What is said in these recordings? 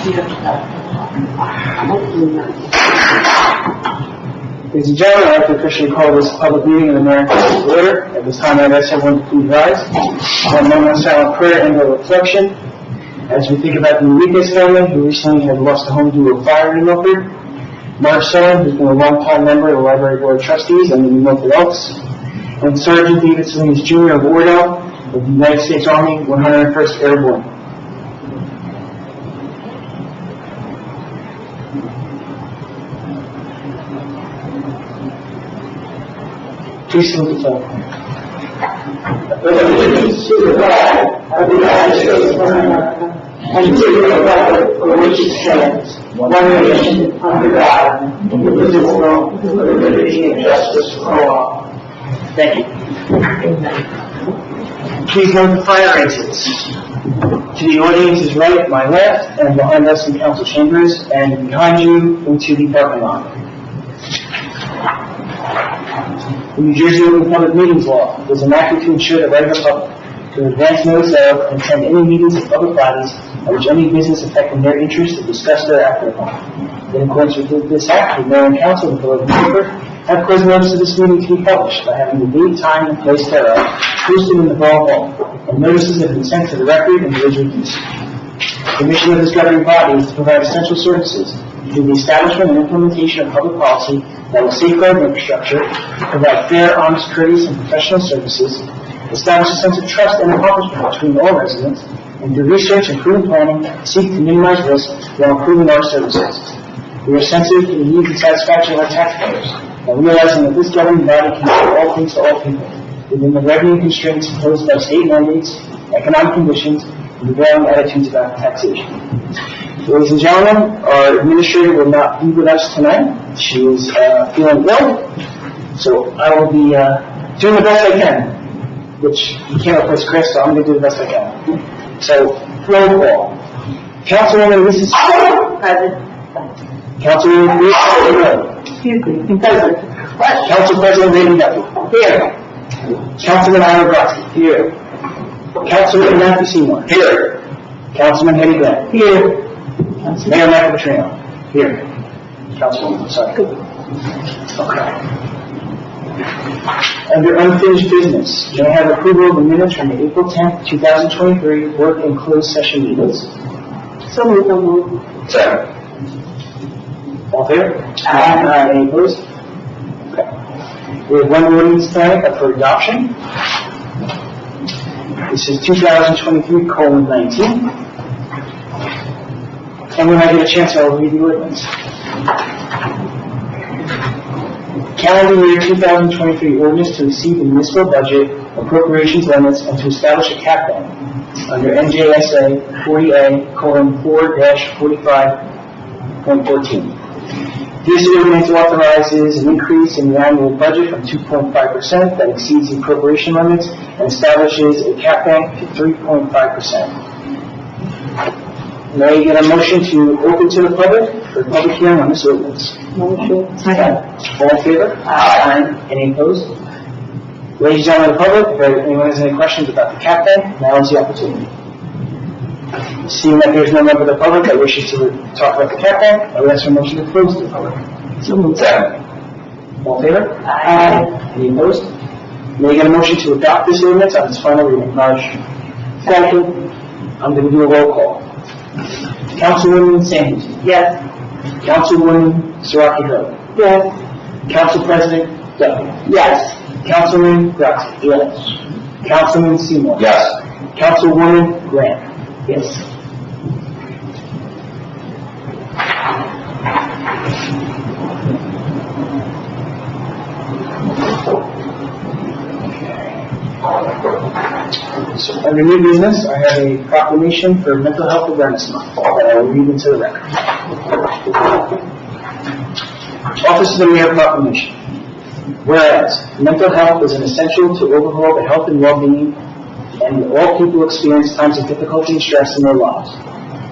Ladies and gentlemen, I'd like to officially call this public meeting of the Mayor to order. At this time, I'd ask everyone to please rise. One moment of silent prayer and a reflection as we think about the Enriquez family, who recently had lost a home due to a fire in Milford. Mark Sullivan, who's been a longtime member of the Library Board of Trustees and the Milford Elks, and Sergeant David Salinas Jr. of Wardell of the United States Army 101st Airborne. Please salute the flag. Allegiance to the flag of the United States of America and to the republic for which it stands, one nation, under God, indivisible, with liberty and justice for all. Thank you. Please note the fire exits. To the audience is right at my left, and behind us in council chambers, and behind you into the parking lot. The New Jersey Open Public Meetings Law is enacted to ensure the right of the public to advance notice of and attend any meetings of public bodies at which any business affecting their interests is discussed thereafter upon. In accordance with this act, the Mayor and Council of the Borough of Milford have caused notice of this meeting to be published by having the date, time, and place thereof posted in the Borough Hall, and notices have been sent to the record and village reviews. The mission of this governing body is to provide essential services through the establishment and implementation of public policy that will safeguard infrastructure, provide fair, honest, courteous, and professional services, establish a sense of trust and accomplishment between all residents, and through research and prudent planning, seek to minimize risk while improving our services. We are sensitive to the needs and satisfaction of our taxpayers, and realizing that this governing body can do all things to all people, within the revenue constraints imposed by state mandates, economic conditions, and prevailing attitudes about taxation. Ladies and gentlemen, our administrator will not be with us tonight. She is feeling ill, so I will be doing the best I can, which you can't replace Chris, so I'm going to do the best I can. So, roll call. Councilwoman Mrs. Present. Councilwoman Excuse me. Present. Council President Lady Duffy. Here. Councilman Ira Brodsky. Here. Councilman Matthew Seymour. Here. Councilman Hetty Grant. Here. Mayor Michael Petrino. Here. Councilwoman, sorry. Okay. Under unfinished business, can I have approval of the minutes from the April 10th, 2023 work and closed session meetings? So moved. Second. All in favor? Aye. Any opposed? Okay. We have one ordinance tonight up for adoption. This is 2023:19. And when I get a chance, I'll read the ordinance. Calendar year 2023 ordinance to exceed the municipal budget appropriations limits and to establish a cap bank under NJSA 40A:4-45.14. This ordinance authorizes an increase in the annual budget from 2.5% that exceeds the appropriation limits and establishes a cap bank to 3.5%. May I get a motion to open to the public for public hearing on this ordinance? Motion. All in favor? Aye. Any opposed? Ladies and gentlemen of the public, if anyone has any questions about the cap bank, now is the opportunity. Seeing that there's no member of the public that wishes to talk about the cap bank, I would ask for a motion to close to the public. So moved. All in favor? Aye. Any opposed? May I get a motion to adopt this ordinance on its final reading? Second. I'm going to do a roll call. Councilwoman Sanders. Yes. Councilwoman Siraki Hill. Yes. Council President Duffy. Yes. Councilman Brodsky. Yes. Councilman Seymour. Yes. Councilwoman Grant. Yes. So under new business, I have a proclamation for Mental Health Awareness Month that I will read into the record. Office of the Mayor Proclamation. Whereas mental health is an essential to overhaul the health and well-being, and all people experience times of difficulty and stress in their lives,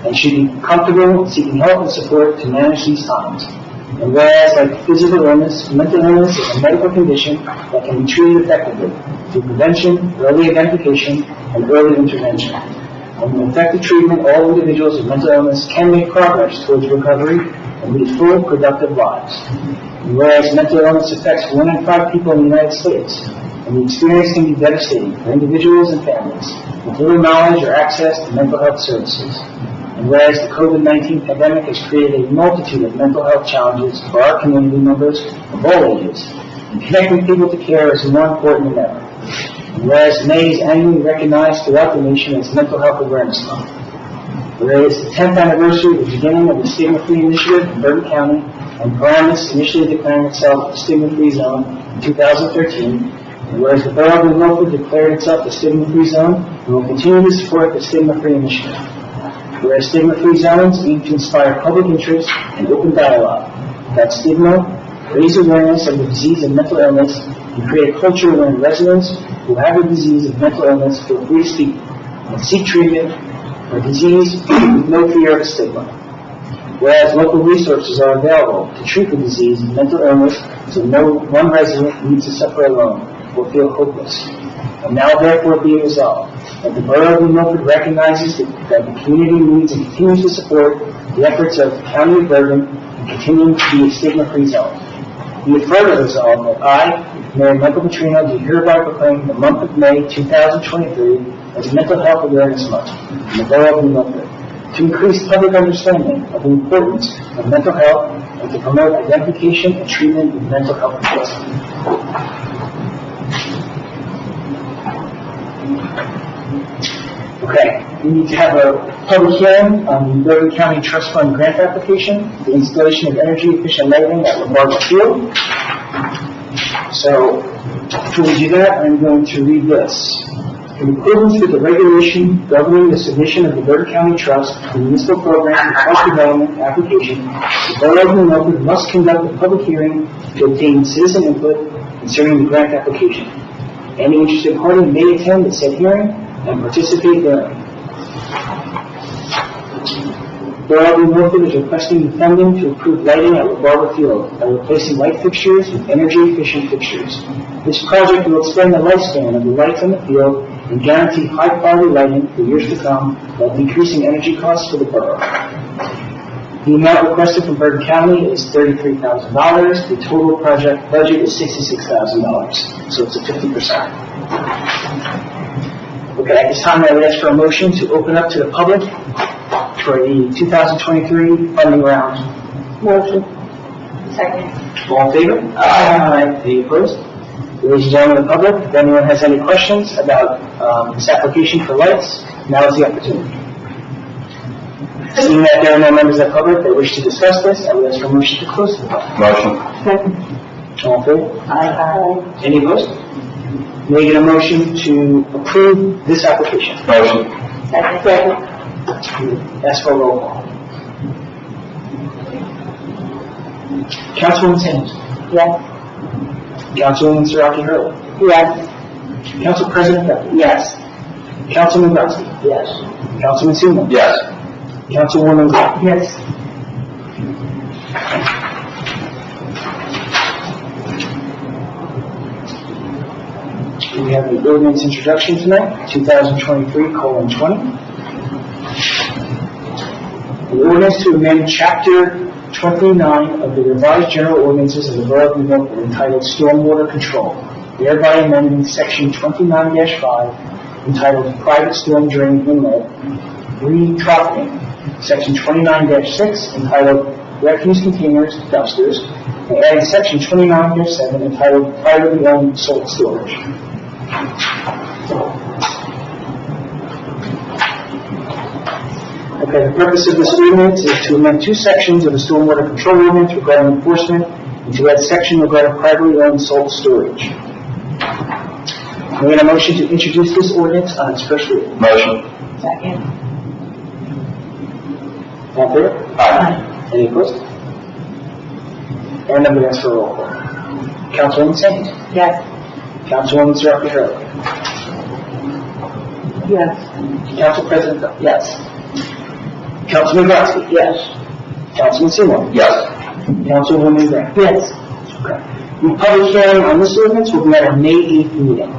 and should be comfortable seeking help and support to manage these times. And whereas, like physical illness, mental illness is a medical condition that can be treated effectively through prevention, early identification, and early intervention. and with effective treatment, all individuals with mental illness can make progress towards recovery and lead full, productive lives. And whereas mental illness affects 1 in 5 people in the United States, and the experience can be devastating for individuals and families with little knowledge or access to mental health services. And whereas the COVID-19 pandemic has created a multitude of mental health challenges for our community members of all ages, and connecting people to care is more important than ever. And whereas May is annually recognized throughout the nation as Mental Health Awareness Month. Whereas the 10th anniversary of the beginning of the Stigma-Free Initiative in Bergen County, and Paramus initially declaring itself a stigma-free zone in 2013, and whereas the Borough of Milford declared itself a stigma-free zone, we will continue to support the Stigma-Free Initiative. Whereas stigma-free zones aim to inspire public interest and open dialogue about stigma, raise awareness of the disease of mental illness, and create a culture wherein residents who have the disease of mental illness feel free to speak and seek treatment for disease with no fear of stigma. Whereas local resources are available to treat the disease of mental illness, so no one resident needs to suffer alone or feel hopeless. And now therefore be resolved that the Borough of Milford recognizes that the community needs and continues to support the efforts of the County of Bergen in continuing to be a stigma-free zone. Be it further resolved that I, Mayor Michael Petrino, do hereby proclaim the month of May 2023 as Mental Health Awareness Month in the Borough of Milford, to increase public understanding of the importance of mental health and to promote identification and treatment of mental health conditions. Okay, we need to have a public hearing on the Bergen County Trust Fund grant application, the installation of energy efficient lighting at LaBarber Field. So, before we do that, I'm going to read this. In accordance with the regulation governing the submission of the Bergen County Trust for Municipal Program for Trust Development application, the Borough of Milford must conduct a public hearing to obtain citizen input concerning the grant application. Any interested party may attend the said hearing and participate therein. Borough of Milford is requesting the funding to improve lighting at LaBarber Field by replacing light fixtures with energy-efficient fixtures. This project will extend the lifespan of the lights on the field and guarantee high-quality lighting for years to come while decreasing energy costs for the borough. The amount requested from Bergen County is $33,000. The total project budget is $66,000, so it's a 50%. Okay, at this time I would ask for a motion to open up to the public for the 2023 funding round. Motion. Second. All in favor? Aye. Any opposed? Ladies and gentlemen of the public, if anyone has any questions about this application for lights, now is the opportunity. Seeing that there are no members of the public that wish to discuss this, I would ask for a motion to close the public. Motion. Second. All in favor? Aye. Any opposed? May I get a motion to approve this application? Motion. Second. Ask for a roll call. Councilwoman Sands. Yes. Councilwoman Siraki Hurley. Yes. Council President Becky. Yes. Councilman Grotsky. Yes. Councilman Seymour. Yes. Councilwoman Gray. Yes. We have the ordinance introduction tonight, 2023:20. The ordinance to amend Chapter 29 of the revised general ordinances of the Borough of Milford entitled Stormwater Control, thereby amending Section 29-5 entitled Private Storm Drain Inlet, Retrofitting, Section 29-6 entitled Refuse Containers, Dumpsters, and adding Section 29-7 entitled Privately Owned Salt Storage. Okay, the purpose of this ordinance is to amend two sections of the Stormwater Control Ordinance regarding enforcement and to add section regarding privately owned salt storage. May I get a motion to introduce this ordinance on its first reading? Motion. Second. All in favor? Aye. Any opposed? And I'm going to ask for a roll call. Councilwoman Sands. Yes. Councilwoman Siraki Hurley. Yes. Council President Cook. Yes. Councilman Grotsky. Yes. Councilman Seymour. Yes. Councilwoman Graham. Yes. Okay. The public hearing on this ordinance will be at our May 8th meeting.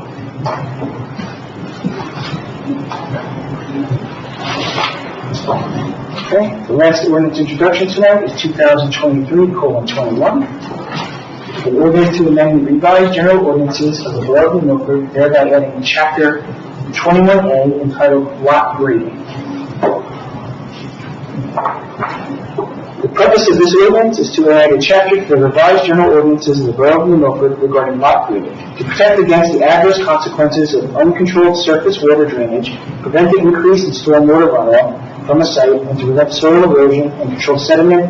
Okay, the last ordinance introduction tonight is 2023:21. An ordinance to amend the revised general ordinances of the Borough of Milford, thereby adding Chapter 21A entitled Lot Grading. The purpose of this ordinance is to add a chapter to the revised general ordinances of the Borough of Milford regarding lot grading, to protect against the adverse consequences of uncontrolled surface water drainage, prevent the increase in stormwater runoff from a site, and to prevent soil erosion and control sediment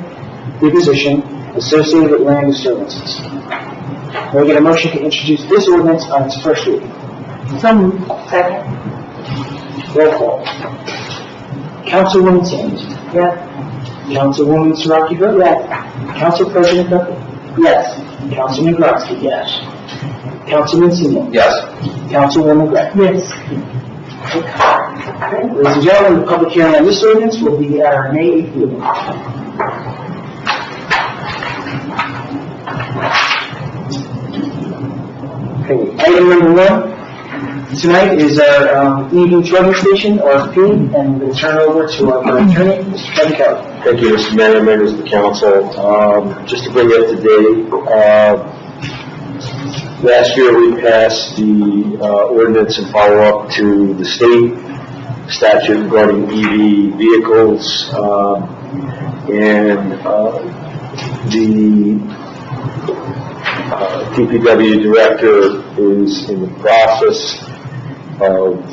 deposition associated with land disturbances. May I get a motion to introduce this ordinance on its first reading? Some second. Roll call. Councilwoman Sands. Yes. Councilwoman Saraki vote Yes. Council President Duffy. Yes. Councilman Grodsky. Yes. Councilman Seymour. Yes. Councilwoman Gray. Yes. Okay, ladies and gentlemen, the public hearing on this ordinance will be at our May 8th meeting. Okay, item number 1 tonight is our EV charging station, RFP, and we'll turn it over to our attorney, Mr. Kevin Kelly. Thank you, Mr. Mayor, members of the council. Just to bring you up to date, last year we passed the ordinance and follow-up to the state statute regarding EV vehicles, and the DPW director is in the process of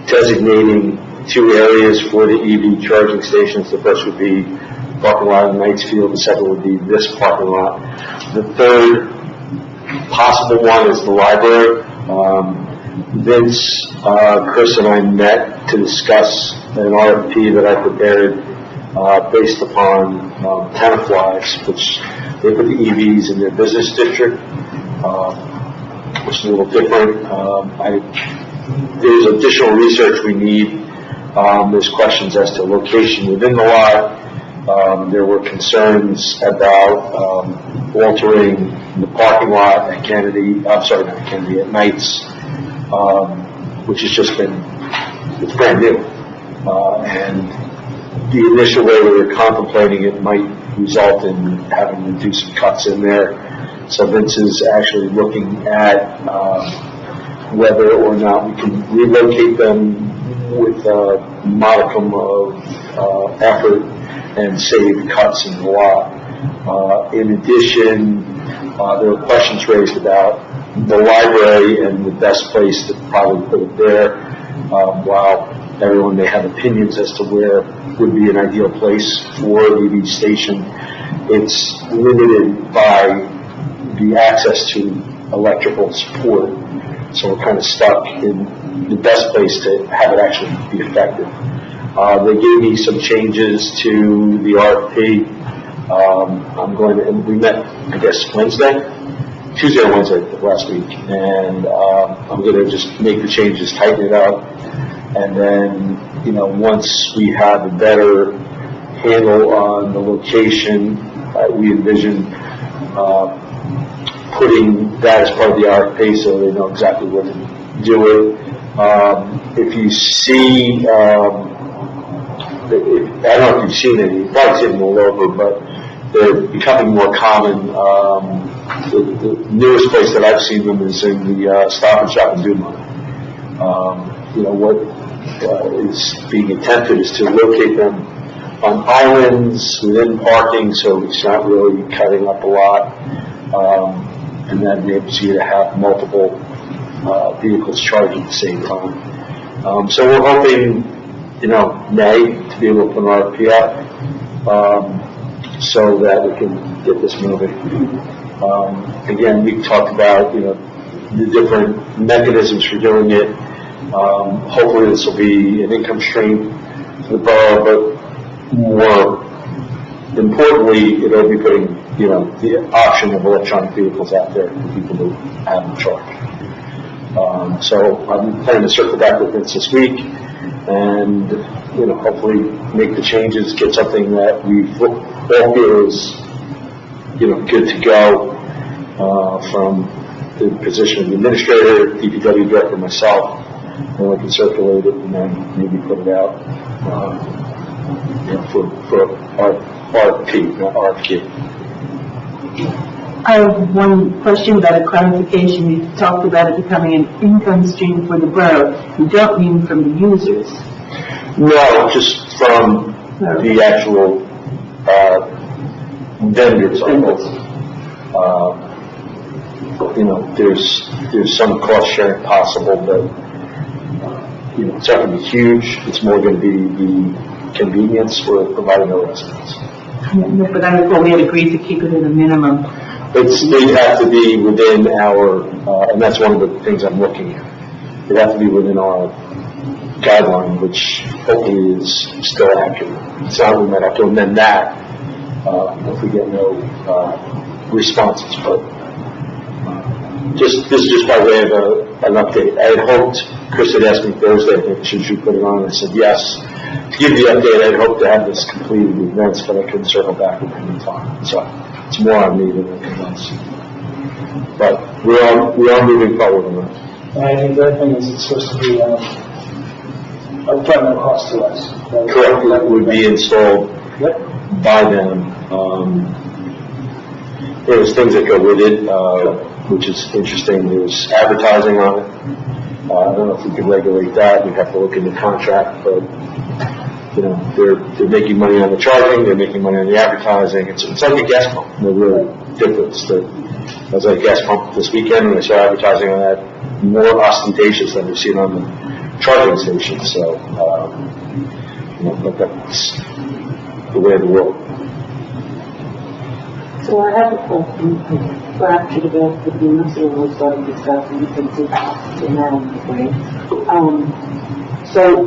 designating 2 areas for the EV charging stations. The first would be parking lot in Knightsfield, the second would be this parking lot. The third possible one is the library. Vince, Chris, and I met to discuss an RFP that I prepared based upon Tenaflies, which they put the EVs in their business district, which is a little different. There's additional research we need. There's questions as to location within the lot. There were concerns about altering the parking lot at Kennedy, at Knights, which has just been, it's brand new. And the initial way we were contemplating it might result in having to do some cuts in there. So Vince is actually looking at whether or not we can relocate them with a modicum of effort and save cuts in the lot. In addition, there were questions raised about the library and the best place to probably put it there. While everyone may have opinions as to where would be an ideal place for the EV station, it's limited by the access to electrical support. So we're kind of stuck in the best place to have it actually be effective. They gave me some changes to the RFP. And we met, I guess, Tuesday or Wednesday last week, and I'm going to just make the changes, tighten it up, and then, once we have a better handle on the location, we envision putting that as part of the RFP so they know exactly where to do it. If you see, I don't know if you've seen it, you've probably seen them all over, but they're becoming more common. The newest place that I've seen them is in the Stop and Shop in Dumont. What is being attempted is to locate them on islands within parking, so it's not really cutting up a lot, and that enables you to have multiple vehicles charging at the same time. So we're hoping, May to be able to put an RFP out, so that we can get this moving. Again, we talked about, the different mechanisms for doing it. Hopefully this will be an income stream to the borough, but more importantly, it'll be putting, the option of electronic vehicles out there for people to have them charge. So I'm planning to circle back with Vince this week and, hopefully make the changes, get something that we all feel is, good to go, from the position of the administrator, DPW director, myself, and we can circulate it and then maybe put it out, for RFP, not RFQ. I have one question about a clarification. You talked about it becoming an income stream for the borough. You don't mean from the users. No, just from the actual, vendors. There's some cost sharing possible, but, it's not going to be huge. It's more going to be the convenience for providing our residents. But I recall we had agreed to keep it at a minimum. They have to be within our, and that's one of the things I'm looking at. They have to be within our guideline, which hopefully is still accurate. It's not we might have to amend that if we get no responses. But this is just by way of an update. I had hoped, Chris had asked me Thursday, should you put it on? I said yes. To give the update, I'd hoped to have this completed in advance, but I couldn't circle back at any time. So it's more on me than anything else. But we are moving forward on that. And I think the other thing is it's supposed to be upfront no cost to us. Correct. It would be installed by them. There's things that go with it, which is interesting. There's advertising on it. I don't know if we could regulate that. We'd have to look in the contract, but they're making money on the charging. They're making money on the advertising. It's like a gas pump. No real difference. I was at a gas pump this weekend, and I saw advertising on that more ostentatious than we've seen on the charging station. So, but that's the way of the world. So I have a question for after the bill for the municipal was started discussing the now, right? So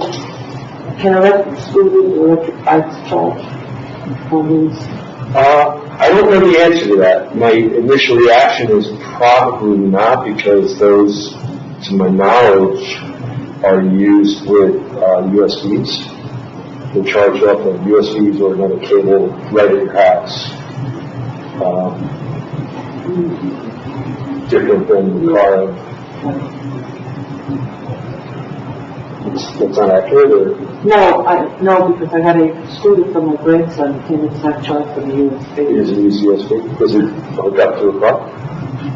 can electric scooters or electric bikes charge on these? I don't know the answer to that. My initial reaction is probably not, because those, to my knowledge, are used with USBs. They're charged off of USBs or another cable right at your house. Different than the car. That's not accurate, or? No, because I had a scooter from my grandson and it's not charged from the USB. Is it use USB? Does it hook up to a car?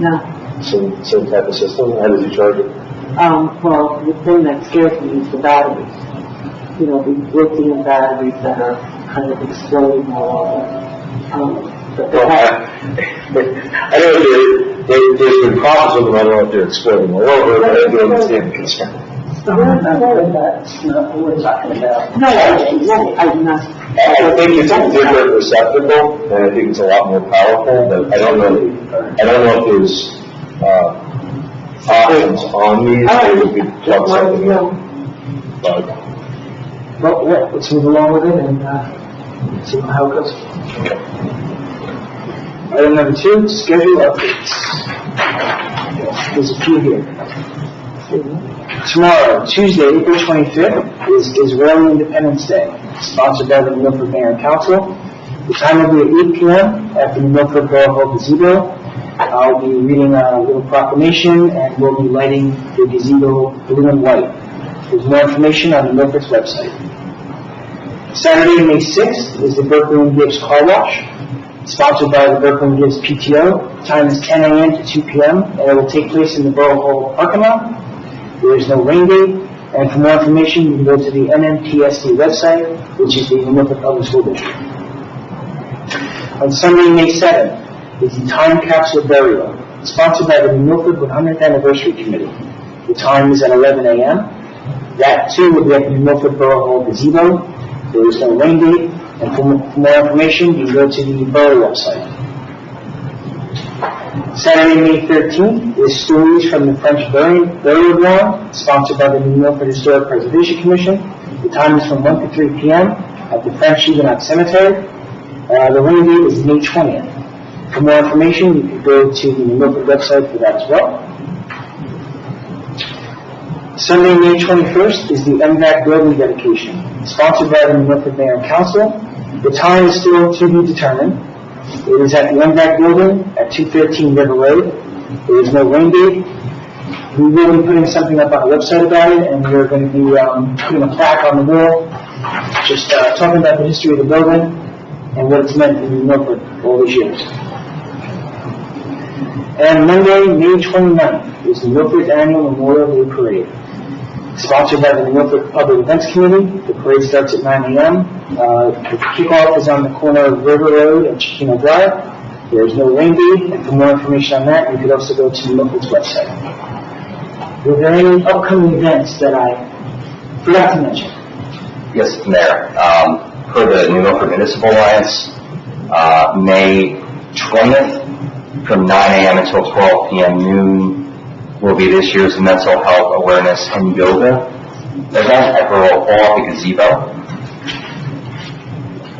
No. Same type of system? How does he charge it? Well, the thing that scares me is the batteries. The lithium batteries that are kind of exploding all over. I know there's been problems with them. I don't know if they're exploding all over, but I do understand the concern. That's not what we're talking about. No, I'm not. I think it's a different receptacle, and I think it's a lot more powerful, but I don't know if there's options on these where we could plug something in. Well, let's move along with it and see how it goes. Okay. Item number 2, schedule updates. There's a few here. Tomorrow, Tuesday, April 25th, is Israeli Independence Day, sponsored by the Milford Mayor and Council. The time will be at 8 p.m. at the Milford Borough Hall gazebo. I'll be reading a little proclamation, and we'll be lighting the gazebo blue and white. There's more information on the Milford's website. Saturday, May 6th, is the Berkeley and Gibbs Car Wash, sponsored by the Berkeley and Gibbs PTO. Time is 10 a.m. to 2 p.m., and it will take place in the Borough Hall parking lot. There is no rain date, and for more information, you can go to the NMTSD website, which is the Milford Public School District. On Sunday, May 7th, is the Time Capsule Burial, sponsored by the Milford 100th Anniversary Committee. The time is at 11 a.m. That, too, will be at the Milford Borough Hall gazebo. There is no rain date, and for more information, you can go to the borough website. Saturday, May 13th, is Stories from the French Burial Ground, sponsored by the New Milford Historic Preservation Commission. The time is from 1 to 3 p.m. at the French Huguenot Cemetery. The rain date is May 20th. For more information, you can go to the New Milford website for that as well. Sunday, May 21st, is the MVAC building dedication, sponsored by the New Milford Mayor and Council. The time is still to be determined. It is at the MVAC building at 213 River Road. There is no rain date. We will be putting something up on the website about it, and we're going to be putting a plaque on the wall, just talking about the history of the building and what it's meant in Milford all these years. And Monday, May 29th, is the Milford Annual Memorial Day Parade. Sponsored by the Milford Public Events Committee. The parade starts at 9 a.m. The kickoff is on the corner of River Road and Chiquino Drive. There is no rain date, and for more information on that, you could also go to Milford's website. Were there any upcoming events that I forgot to mention? Yes, Mayor. Per the New Milford Municipal Alliance, May 20th from 9 a.m. until 12 p.m. noon will be this year's Mental Health Awareness and Yoga event at Rural Hall, the gazebo.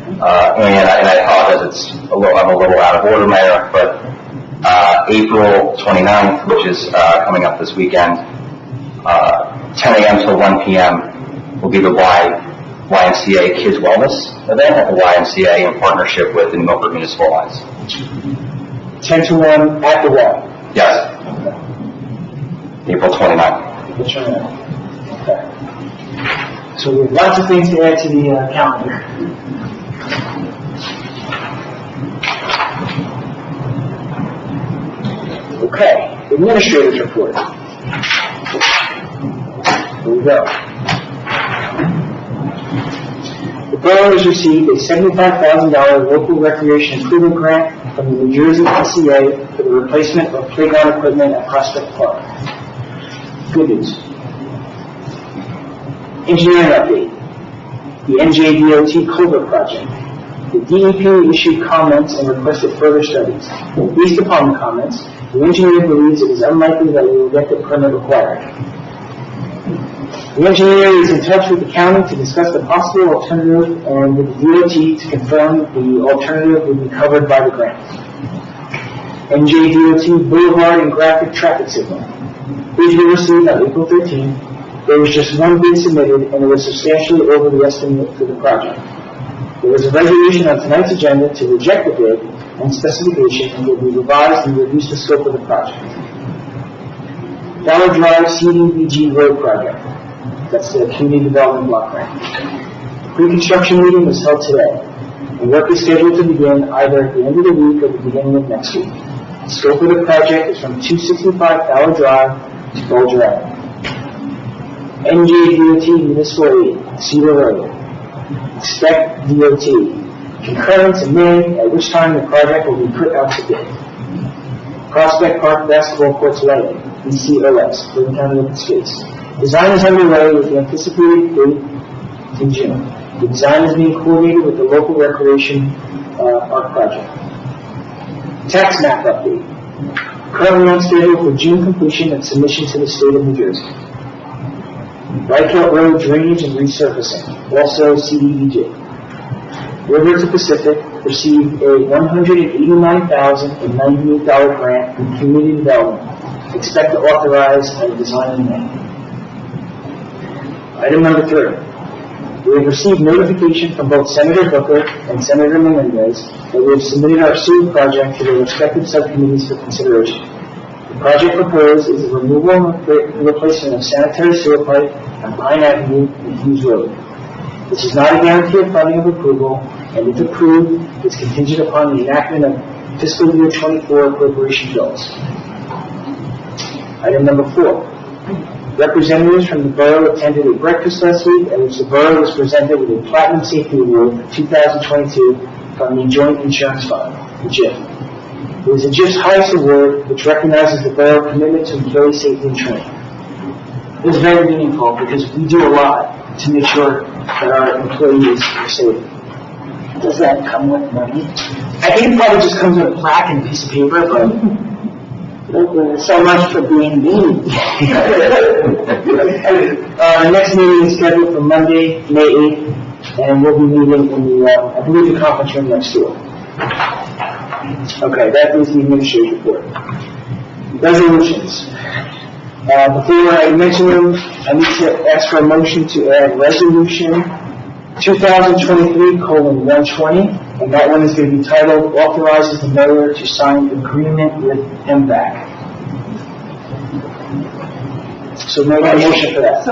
And I apologize, I'm a little out of order, Mayor, but April 29th, which is coming up this weekend, 10 a.m. till 1 p.m. will be the YMCA Kids Wellness event at the YMCA in partnership with the New Milford Municipal Alliance. 10 to 1 at the Y. Yes. April 29th. Which one? Okay. So we have lots of things to add to the calendar. Okay, administrator's report. Here we go. The borough has received a $75,000 local recreation improvement grant from the New Jersey SCA for the replacement of playground equipment at Prospect Park. Good news. Engineering update. The NJDOT Culvert project. The DEP issued comments and requested further studies. Based upon the comments, the engineer believes it is unlikely that we will get the permit required. The engineer is in touch with the county to discuss the possible alternative and with the DOT to confirm the alternative will be covered by the grant. NJDOT Boulevard and Graphic Traffic Signal. Bids were received on April 13th. There was just one bid submitted and it was substantially over the estimate for the project. There was a resolution on tonight's agenda to reject the bid and specification and will be revised and reduce the scope of the project. Dollar Drive CDBG Road Project. That's the Community Development Block Grant. The pre-construction meeting was held today, and work is scheduled to begin either at the end of the week or the beginning of next week. The scope of the project is from 265 Dollar Drive to Bulger Avenue. NJDOT Municipal Aid, Cedar Road. Expect DOT. Concurrence in May, at which time the project will be put out to bid. Prospect Park Basketball Courts Lighting, BCOS, Bergen County Open Space. Design is underway with the anticipated date in June. The design is being coordinated with the local recreation art project. Tax map update. Currently on schedule for June completion and submission to the state of New Jersey. Rykill Road drainage and resurfacing, also CDBG. River to Pacific received a $189,098 grant from Community Development. Expect to authorize a design in May. Item number 3. We have received notification from both Senator Booker and Senator Menendez that we have submitted our sewer project to their respective subcommittees for consideration. The project proposed is the removal and replacement of sanitary sewer pipe on Pine Avenue and Hughes Road. This is not a guarantee of funding of approval, and if approved, is contingent upon the enactment of fiscal year 24 appropriation bills. Item number 4. Representatives from the borough attended a breakfast last week at which the borough was presented with a Platinum Safety Award for 2022 from the Joint Insurance Fund, the JIF. It is the JIF's highest award, which recognizes the borough's commitment to employee safety and training. It was very meaningful because we do a lot to make sure that our employees are safe. Does that come with money? I think it probably just comes with a plaque and a piece of paper, but so much for being mean. The next meeting is scheduled for Monday, May 8th, and we'll be meeting in the, I believe, the conference room next door. Okay, that is the administrative report. Resolutions. Before I mention them, I need to ask for a motion to add resolution 2023:120, and that one is going to be titled Authorizes the Mayor to Sign Agreement with MVAC. So make a motion for that.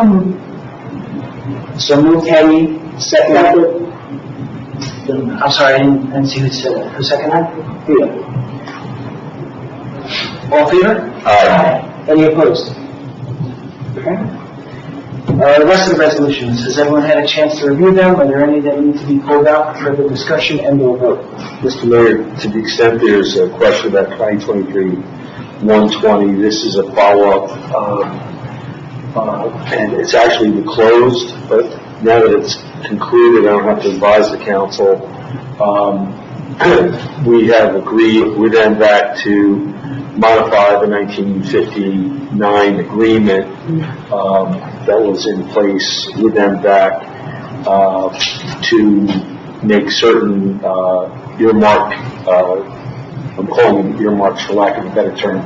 So move Teddy, second. I'm sorry, I didn't see who said it. Who seconded that? Here. All in favor? Aye. Any opposed? Okay. The rest of the resolutions, has everyone had a chance to review them? Are there any that need to be pulled out for further discussion and or vote? Mr. Mayor, to the extent there's a question about 2023-120, this is a follow-up, and it's actually closed, but now that it's concluded, I don't have to advise the council. We have agreed with MVAC to modify the 1959 agreement that was in place with MVAC to make certain earmark, I'm calling them earmarks for lack of a better term,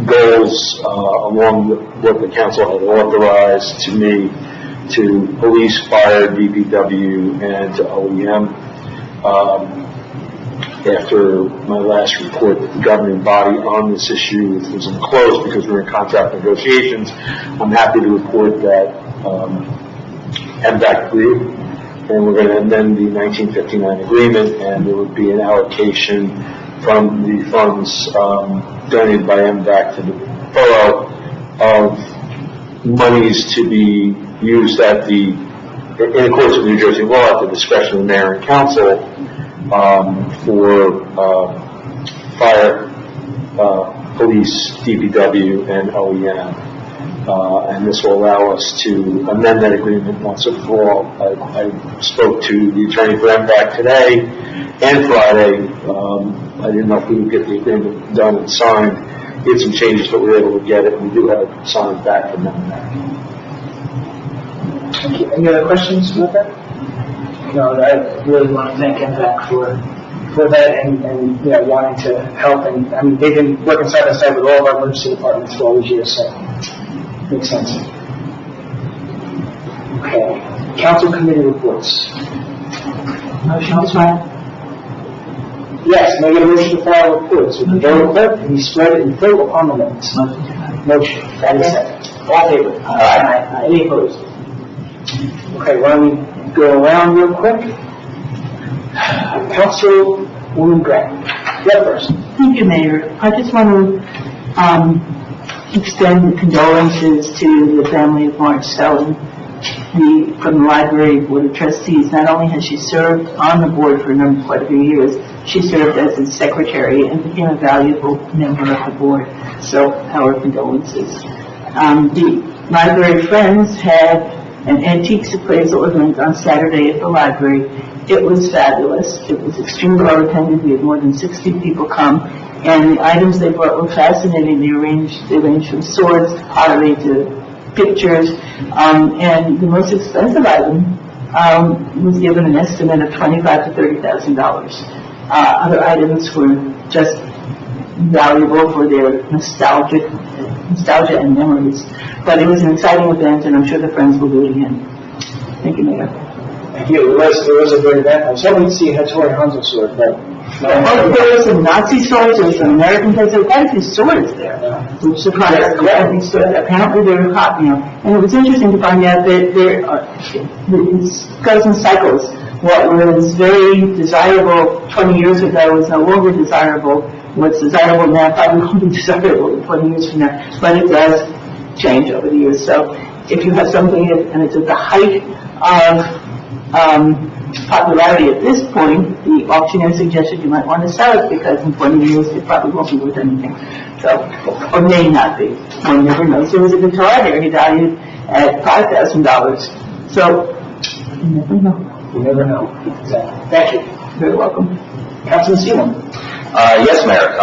goals along with what the council had authorized to me to police, fire, DPW, and to OEM. After my last report with the governing body on this issue, which was enclosed because we're in contract negotiations, I'm happy to report that MVAC agreed, and we're going to amend the 1959 agreement, and there would be an allocation from the funds donated by MVAC to the borough of monies to be used in accordance with New Jersey law at the discretion of the mayor and council for fire, police, DPW, and OEM. And this will allow us to amend that agreement once and for all. I spoke to the attorney for MVAC today and Friday. I didn't know if we would get the agreement done and signed. We had some changes, but we were able to get it. We do have it signed back from MVAC. Thank you. Any other questions about that? No, I really want to thank MVAC for that and wanting to help. And I mean, they've been working side by side with all of our emergency departments for all these years, so makes sense. Okay. Council committee reports. Motion to file. Yes, may I get a motion to file reports with the borough clerk and be spread in full upon the minutes. Motion. That is second. All in favor? Aye. Any opposed? Okay, why don't we go around real quick? Councilwoman Graham. Yeah, first. Thank you, Mayor. I just want to extend condolences to the family of Marge Stelling from the Library Board of Trustees. Not only has she served on the board for quite a few years, she served as its secretary and became a valuable member of the board. So, our condolences. The Library Friends had an antiques appraisal event on Saturday at the library. It was fabulous. It was extremely well attended. We had more than 60 people come, and the items they brought were fascinating. They ranged from swords, pottery to pictures, and the most expensive item was given an estimate of $25,000 to $30,000. Other items were just valuable for their nostalgia and memories. But it was an exciting event, and I'm sure the Friends will do it again. Thank you, Mayor. Thank you. There was a great event. I was hoping to see a Hattori Hanzo sword, but There were some Nazi swords, there were some American swords, there were quite a few swords there, which surprised me. Apparently they're hot now. And it was interesting to find out that it goes in cycles. What was very desirable 20 years ago is no longer desirable. What's desirable now probably won't be desirable 20 years from now. But it does change over the years. So if you have something and it's at the height of popularity at this point, the auctioneer suggested you might want to sell it because in 20 years it probably won't be worth anything. So, or may not be. One never knows. There was a guitar there he valued at $5,000. So, you never know. you never know. Exactly. Thank you. You're welcome. Councilman Seaman. Yes, Mayor.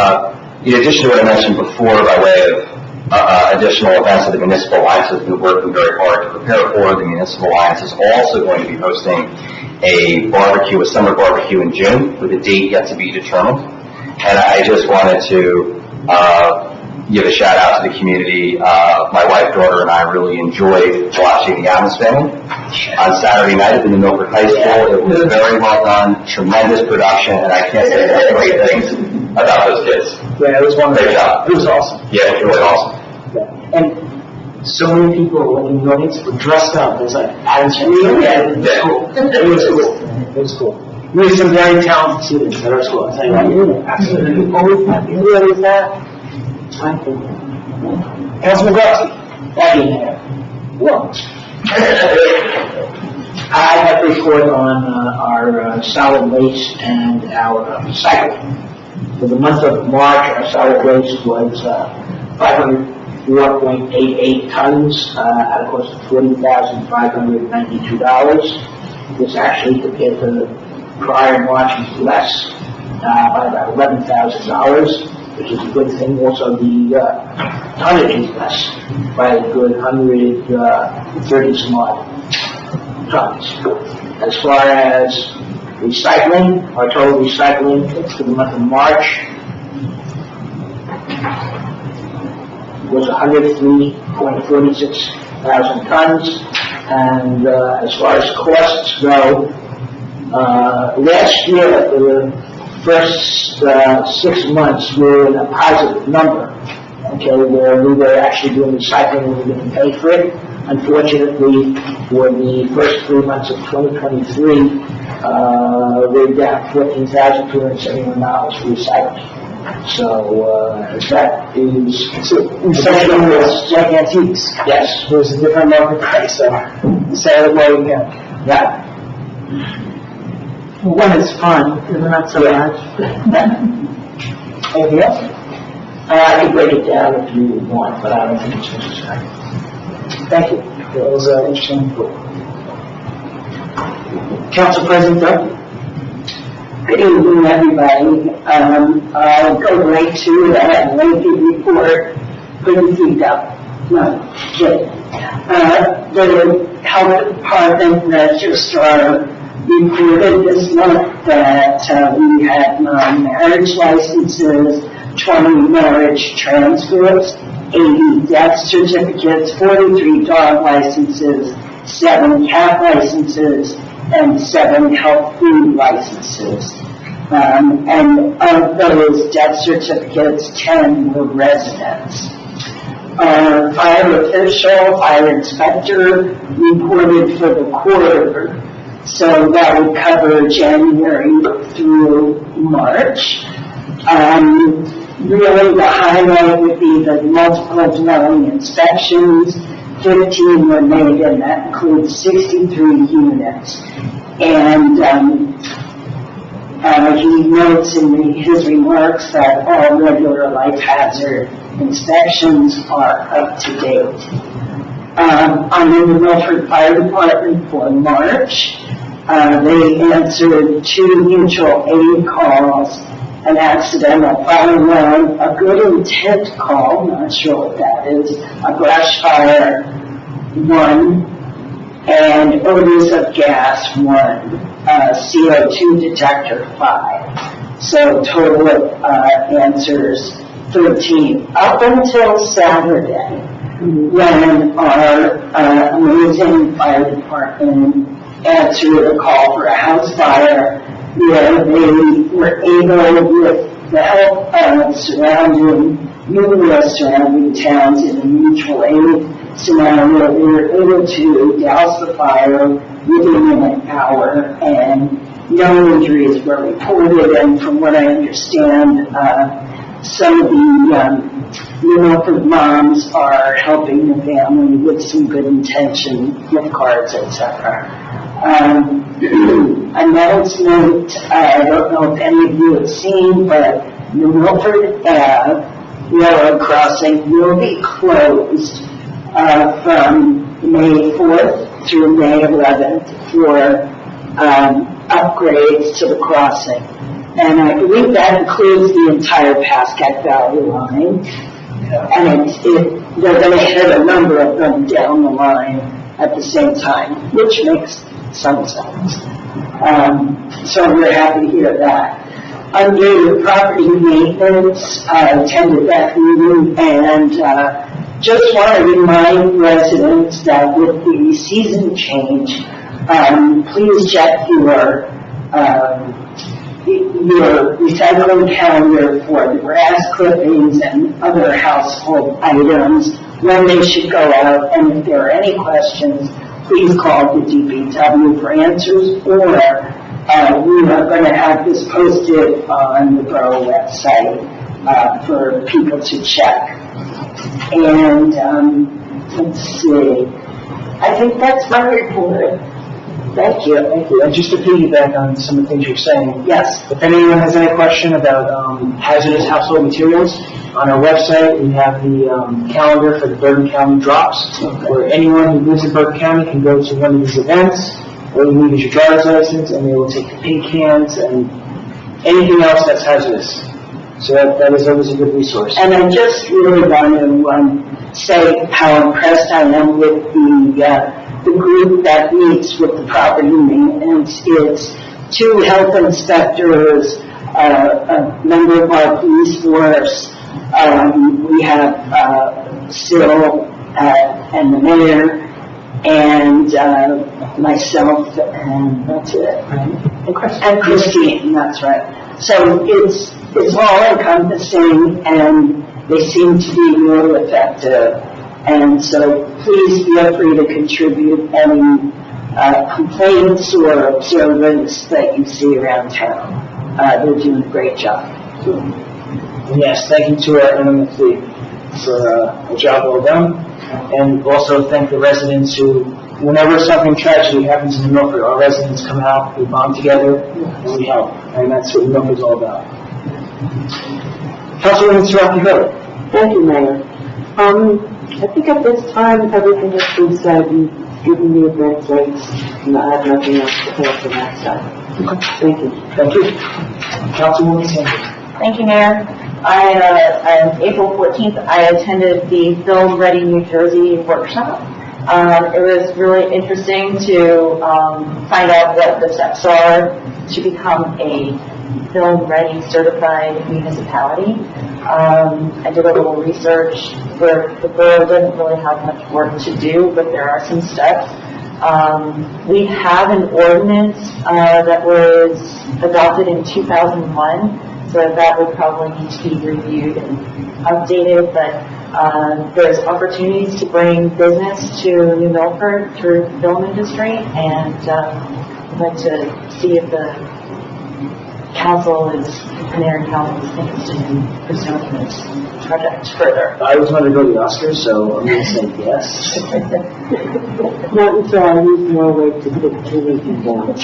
In addition to what I mentioned before by way of additional events that the Municipal Alliance has been working very hard to prepare for, the Municipal Alliance is also going to be hosting a summer barbecue in June with a date yet to be determined. And I just wanted to give a shout out to the community. My wife, daughter, and I really enjoyed watching the Adams Family on Saturday night in the Milford High School. It was very well done, tremendous production, and I can't say enough great things about those kids. Yeah, it was wonderful. Great job. It was awesome. Yeah, it was awesome. Yeah. And So many people in the audience were dressed up as like Adam's family. It was cool. It was cool. It was cool. We have some very talented students at our school. I'll tell you what. Absolutely. Who is that? I think. Councilman Grossi. That being there. Well. I have to report on our solid waste and our recycling. For the month of March, our solid waste was 504.88 tons at a cost of $40,592. This actually, compared to the prior March, is less by about $11,000, which is a good thing. Also, the tonnage is less by a good 130 some odd tons. As far as recycling, our total recycling for the month of March was 103.46 thousand tons. And as far as costs go, last year, for the first 6 months, we were in a positive number, okay, where we were actually doing recycling and we didn't pay for it. Unfortunately, for the first 3 months of 2023, we're down $14,271 for recycling. So that is Recycling was like antiques. yes, There's a different market price, so say it way we go. yeah. One is fun, is not so much. Anything else? I could break it down if you want, but I don't think it's necessary. Thank you. That was interesting. Council President Doug? Good evening, everybody. I'll go right to that lengthy report for the CDUP. No, kidding. The health department registrar reported this month that we had 9 marriage licenses, 20 marriage transcripts, 80 death certificates, 43 dog licenses, 7 cat licenses, and 7 health food licenses. And of those death certificates, 10 were residents. Our fire official, fire inspector reported for the quarter, so that would cover January through March. Really the highlight would be the multiple dwelling inspections. 15 were made, and that includes 63 units. And he notes in his remarks that all regular life hazard inspections are up to date. I'm in the Milford Fire Department for March. They answered 2 mutual aid calls, an accidental fire alarm, a good intent call, not sure what that is, a brush fire, 1, and odors of gas, 1, CO2 detector, 5. So total of answers 13. Up until Saturday, when our amazing fire department answered a call for a house fire, where they were able, with the help of numerous surrounding towns in a mutual aid scenario, we were able to douse the fire within an hour, and no injuries were reported. And from what I understand, some of the Milford moms are helping the family with some good intention, gift cards, etc. Announcement, I don't know if any of you have seen, but the Milford Ave railroad crossing will be closed from May 4th through May 11th for upgrades to the crossing. And I believe that includes the entire Pascack Valley line. And they're going to hit a number of them down the line at the same time, which makes some sense. So we're happy to hear that. Under the property maintenance, I attended that meeting and just want to remind residents that with the season change, please check your recycling calendar for the grass clippings and other household items when they should go out, and if there are any questions, please call the DPW for answers, or we are going to have this posted on the borough website for people to check. And let's see, I think that's my report. Thank you. Thank you. And just to piggyback on some of the things you're saying, Yes. if anyone has any question about hazardous household materials, on our website we have the calendar for the Bergen County drops, where anyone who lives in Bergen County can go to one of these events, or you need your driver's license, and they will take the paint cans and anything else that's hazardous. So that is always a good resource. And I just really want to say how impressed I am with the group that meets with the property maintenance. It's 2 health inspectors, a member of our police force. We have Syl and the mayor, and myself, and that's it. And Christine, that's right. So it's all encompassing, and they seem to be really effective. And so please feel free to contribute any complaints or observance that you see around town. They're doing a great job. And yes, thank you to our NMFD for a job well done. And also thank the residents who, whenever something tragedy happens in Milford, our residents come out, we bond together, and we help. And that's what Milford's all about. Councilwoman Siraki. Thank you, Mayor. I think at this time, everything has been said. You've given me event dates, and I have nothing else to add from that side. Thank you. Thank you. Councilwoman Sanders. Thank you, Mayor. On April 14th, I attended the Film Ready New Jersey workshop. It was really interesting to find out what the steps are to become a Film Ready certified municipality. I did a little research where the borough doesn't really have much work to do, but there are some steps. We have an ordinance that was adopted in 2001. So that would probably need to be reviewed and updated, but there's opportunities to bring business to New Milford through the film industry, and I'd like to see if the council is, the mayor and council is interested in pursuing this project further. I always wanted to go to the Oscars, so I'm going to say yes. Not until I use more weight to put anything down.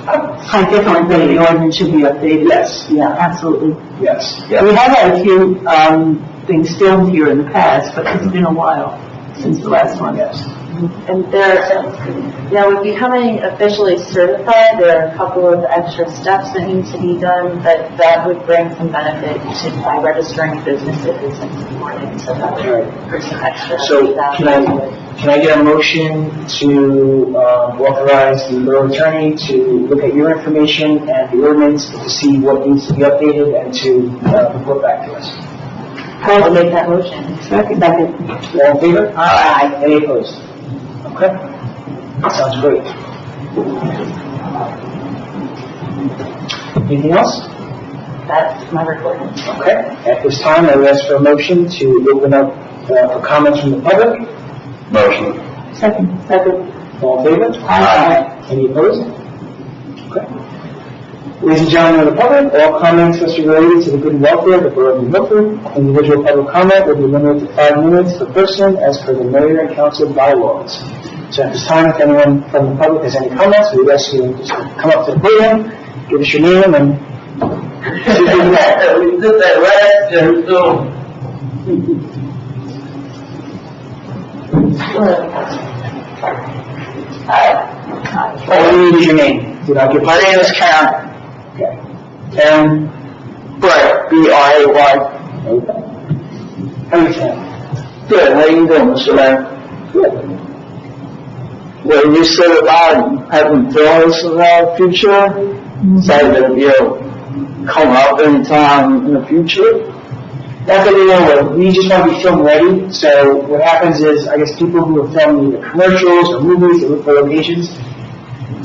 I definitely think the ordinance should be updated. Yes. Yeah, absolutely. Yes. We have had a few things filmed here in the past, but it's been a while since the last one. Yes. And with becoming officially certified, there are a couple of extra steps that need to be done, but that would bring some benefit by registering businesses and supporting, so that would bring some extra. So can I get a motion to authorize the borough attorney to look at your information and the ordinance to see what needs to be updated and to report back to us? I'll make that motion. Second. All in favor? Aye. Any opposed? Okay. That sounds great. Anything else? That's my report. Okay. At this time, I would ask for a motion to open up for comments from the public. Motion. Second. All in favor? Aye. Any opposed? Okay. Ladies and gentlemen of the public, all comments must be related to the good and welfare of the borough of New Milford. Individual public comment will be limited to 5 minutes per person as per the mayor and council bylaws. So at this time, if anyone from the public has any comments, we ask you to just come up to the podium, give us your name, and We did that last year, so. all we need is your name. Did I give My name is Karen. Okay. Karen. Bray, B-R-A-Y. Okay. How are you feeling? Good, how you doing, Mr. Mayor? Good. Well, you said about having films in the future, so that you'll come up anytime in the future? Not that we know of. We just want to be film ready. So what happens is, I guess people who are filming either commercials or movies that look for locations,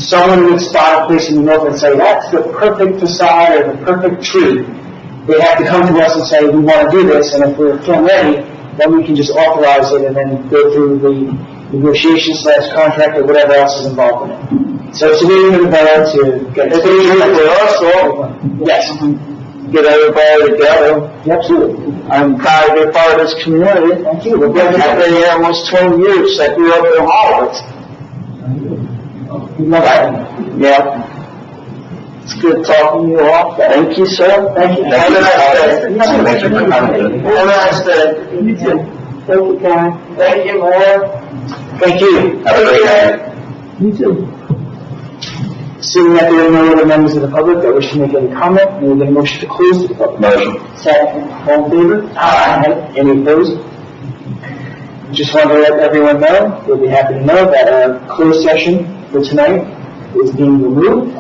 someone would spot a place in the Milford and say, that's the perfect facade or the perfect tree. They have to come to us and say, we want to do this, and if we're film ready, then we can just authorize it and then go through the negotiations/contract or whatever else is involved in it. So it's a way for the borough to get. It's easy for us, so Yes, get everybody together. absolutely. I'm proud to be part of this community. Thank you. We're I've glad to have been here almost 20 years. I grew up in Hollywood. you. We love that. Yeah. It's good talking to you all. Thank you, sir. Thank you. Have a nice day. Thanks for coming. Have a nice day. You too. Thank you, Karen. Thank you, Mayor. Thank you. Have a great night. You too. Seeing that there are no other members of the public that wish to make any comment, we will get a motion to close to the public. Motion. Second. All in favor? Aye. Any opposed? Just want to let everyone know, we'll be happy to know that our closed session for tonight is being removed.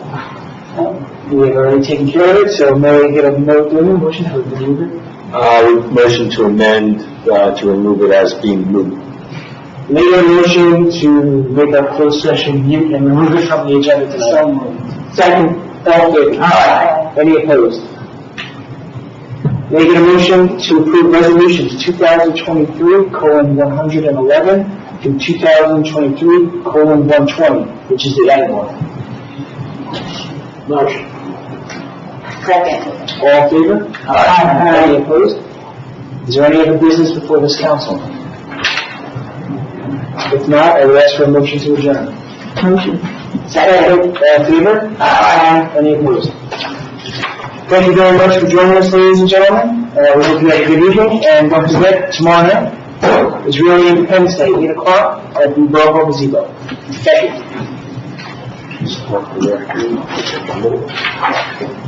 We have already taken care of it, so may I get a motion to remove it? Motion to amend, to remove it as being moved. Make a motion to make our closed session mute and remove it from the agenda tonight. Second. All in favor? Aye. Any opposed? May I get a motion to approve resolutions 2023:111 through 2023:120, which is the annual one. Motion. Second. All in favor? Aye. Any opposed? Is there any other business before this council? If not, I would ask for a motion to adjourn. Motion. Second. All in favor? Aye. Any opposed? Thank you very much for joining us, ladies and gentlemen. We hope you have a good evening, and don't forget, tomorrow night is really Independence Day, 8 o'clock at the Borough Gazebo. Thank you.